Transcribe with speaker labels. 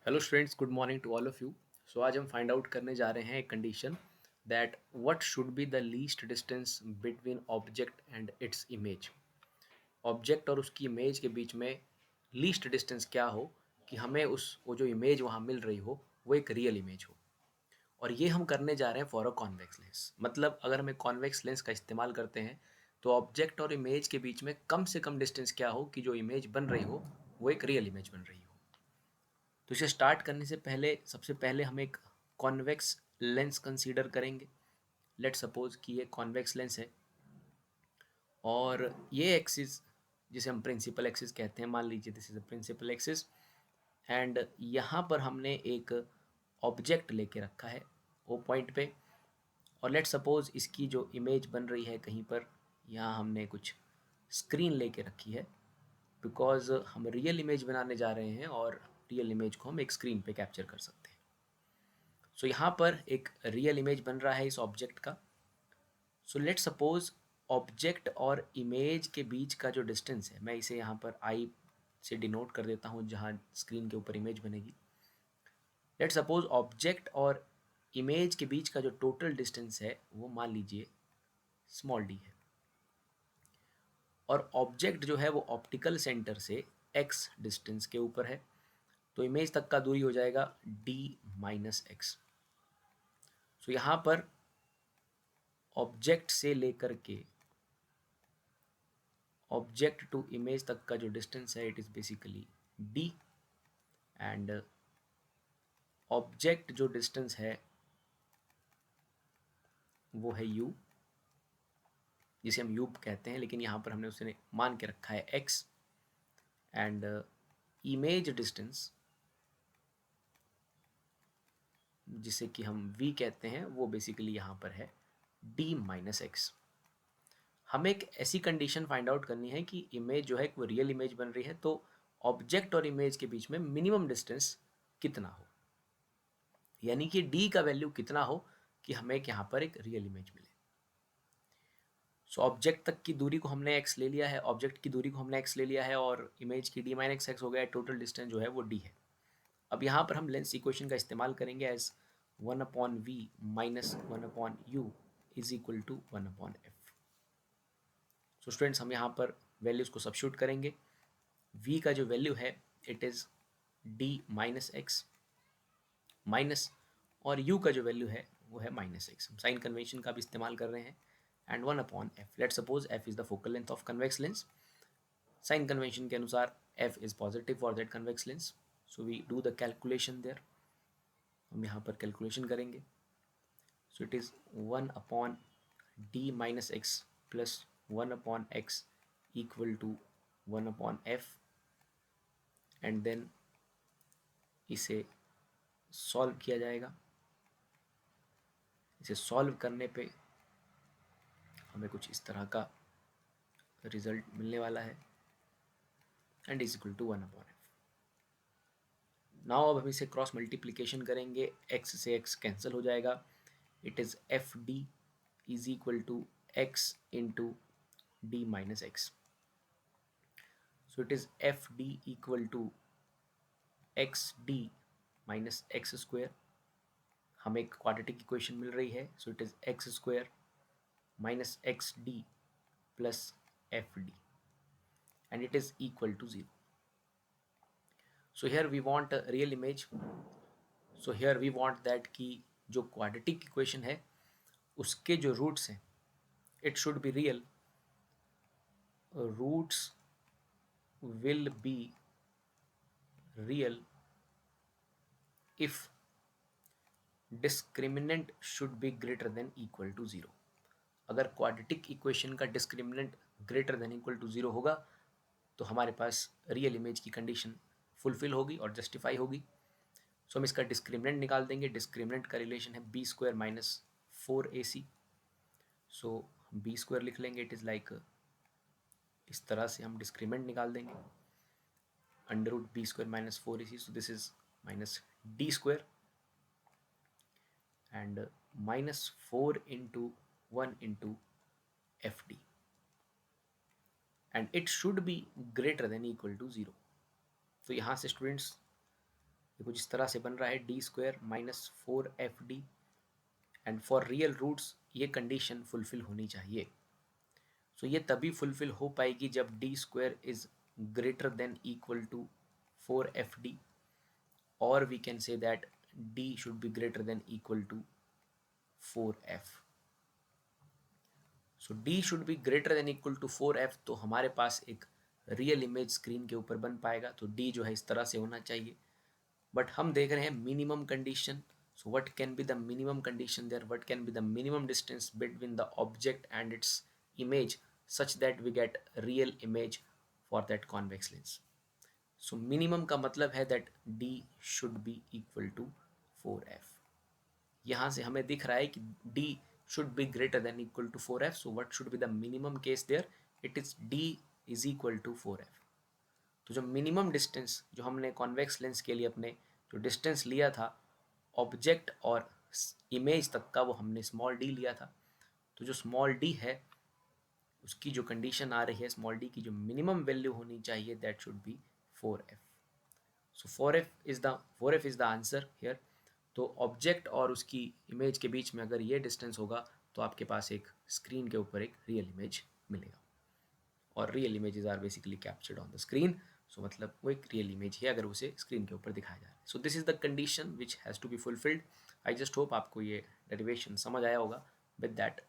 Speaker 1: Hello students, good morning to all of you. So आज हम find out करने जा रहे हैं एक condition that what should be the least distance between object and its image. Object और उसकी इमेज के बीच में लीस्ट डिस्टेंस क्या हो कि हमें उस वो जो इमेज वहाँ मिल रही हो वो एक रियल इमेज हो। और ये हम करने जा रहे हैं फॉर अ कॉन्वेक्स लेंस। मतलब अगर हम एक कॉन्वेक्स लेंस का इस्तेमाल करते हैं तो ऑब्जेक्ट और इमेज के बीच में कम से कम डिस्टेंस क्या हो कि जो इमेज बन रही हो वो एक रियल इमेज बन रही हो। तो इसे स्टार्ट करने से पहले सबसे पहले हम एक कॉन्वेक्स लेंस कंसीडर करेंगे। लेट सपोज कि ये कॉन्वेक्स लेंस है और ये एक्सिस जिसे हम प्रिंसिपल एक्सिस कहते हैं, मान लीजिए this is a principal axis. And यहाँ पर हमने एक ऑब्जेक्ट लेके रखा है वो पॉइंट पे। और लेट सपोज इसकी जो इमेज बन रही है कहीं पर, यहाँ हमने कुछ स्क्रीन लेके रखी है बिकॉज हम रियल इमेज बनाने जा रहे हैं और रियल इमेज को हम एक स्क्रीन पे कैप्चर कर सकते हैं। सो यहाँ पर एक रियल इमेज बन रहा है इस ऑब्जेक्ट का। सो लेट सपोज ऑब्जेक्ट और इमेज के बीच का जो डिस्टेंस है, मैं इसे यहाँ पर आई से डिनोट कर देता हूँ जहाँ स्क्रीन के ऊपर इमेज बनेगी। लेट सपोज ऑब्जेक्ट और इमेज के बीच का जो टोटल डिस्टेंस है वो मान लीजिए स्मॉल डी है। और ऑब्जेक्ट जो है वो ऑप्टिकल सेंटर से एक्स डिस्टेंस के ऊपर है, तो इमेज तक का दूरी हो जाएगा डी माइनस एक्स। सो यहाँ पर ऑब्जेक्ट से लेकर के ऑब्जेक्ट टू इमेज तक का जो डिस्टेंस है it is basically D. And object जो डिस्टेंस है वो है यू, जिसे हम यू कहते हैं, लेकिन यहाँ पर हमने उसे मान के रखा है एक्स। एंड इमेज डिस्टेंस जिसे कि हम वी कहते हैं वो बेसिकली यहाँ पर है डी माइनस एक्स। हमें एक ऐसी कंडीशन फाइंड आउट करनी है कि इमेज जो है वो रियल इमेज बन रही है, तो ऑब्जेक्ट और इमेज के बीच में मिनिमम डिस्टेंस कितना हो, यानी कि डी का वैल्यू कितना हो कि हमें यहाँ पर एक रियल इमेज मिले। सो ऑब्जेक्ट तक की दूरी को हमने एक्स ले लिया है, ऑब्जेक्ट की दूरी को हमने एक्स ले लिया है और इमेज की डी माइनस एक्स हो गया, टोटल डिस्टेंस जो है वो डी है। अब यहाँ पर हम लेंस इक्वेशन का इस्तेमाल करेंगे as 1/v minus 1/u is equal to 1/f। So students, हम यहाँ पर वैल्यूज़ को सब्स्टिट्यूट करेंगे। v का जो वैल्यू है it is d minus x minus, और u का जो वैल्यू है वो है माइनस एक्स। हम साइन कन्वेंशन का भी इस्तेमाल कर रहे हैं। And 1/f, let suppose f is the focal length of convex lens. Sign convention के अनुसार f is positive for that convex lens, so we do the calculation there. हम यहाँ पर कैलकुलेशन करेंगे। So it is 1/d minus x plus 1/x equal to 1/f। And then इसे solve किया जाएगा। इसे सॉल्व करने पे हमें कुछ इस तरह का रिजल्ट मिलने वाला है and is equal to 1/f। Now अब हम इसे क्रॉस मल्टीप्लीकेशन करेंगे, x से x कैंसिल हो जाएगा। It is f d is equal to x into d minus x. So it is f d equal to x d minus x square. हमें एक quadratic equation मिल रही है, so it is x square minus x d plus f d and it is equal to 0. So here we want a real image. So here we want that कि जो quadratic equation है उसके जो roots हैं it should be real. Roots will be real if discriminant should be greater than equal to 0. अगर quadratic equation का discriminant greater than equal to 0 होगा तो हमारे पास रियल इमेज की कंडीशन फुलफिल होगी और जस्टिफाई होगी। सो हम इसका डिस्क्रिमिनेंट निकाल देंगे। डिस्क्रिमिनेंट का रिलेशन है बी स्क्वायर माइनस 4ac। सो हम बी स्क्वायर लिख लेंगे, इट इज़ लाइक इस तरह से हम डिस्क्रिमिनेंट निकाल देंगे, under root b square minus 4ac। So this is minus d square and minus 4 into 1 into f d and it should be greater than equal to 0। तो यहाँ से स्टूडेंट्स ये कुछ इस तरह से बन रहा है d square minus 4FD, and for real roots ये कंडीशन फुलफिल होनी चाहिए. सो ये तभी फुलफिल हो पाएगी जब d square is greater than equal to 4FD, or we can say that d should be greater than equal to 4f. So d should be greater than equal to 4f, तो हमारे पास एक real image screen के ऊपर बन पाएगा. तो d जो है इस तरह से होना चाहिए. बट हम देख रहे हैं minimum condition. So what can be the minimum condition there, what can be the minimum distance between the object and its image such that we get real image for that convex lens. So minimum का मतलब है that d should be equal to 4f. यहाँ से हमें दिख रहा है कि d should be greater than equal to 4f. So what should be the minimum case there? It is d is equal to 4f. तो जो मिनिमम डिस्टेंस जो हमने कॉन्वेक्स लेंस के लिए अपने जो डिस्टेंस लिया था ऑब्जेक्ट और इमेज तक का, वो हमने स्मॉल डी लिया था. तो जो स्मॉल डी है उसकी जो कंडीशन आ रही है, स्मॉल डी की जो मिनिमम वैल्यू होनी चाहिए, that should be 4f. So 4f is the answer here. तो ऑब्जेक्ट और उसकी इमेज के बीच में अगर ये डिस्टेंस होगा तो आपके पास एक स्क्रीन के ऊपर एक रियल इमेज मिलेगा. और real images are basically captured on the screen. So मतलब वो एक रियल इमेज है अगर उसे स्क्रीन के ऊपर दिखाया जा रहा है. So this is the condition which has to be fulfilled. I just hope आपको ये डेरिवेशन समझ आया होगा. With that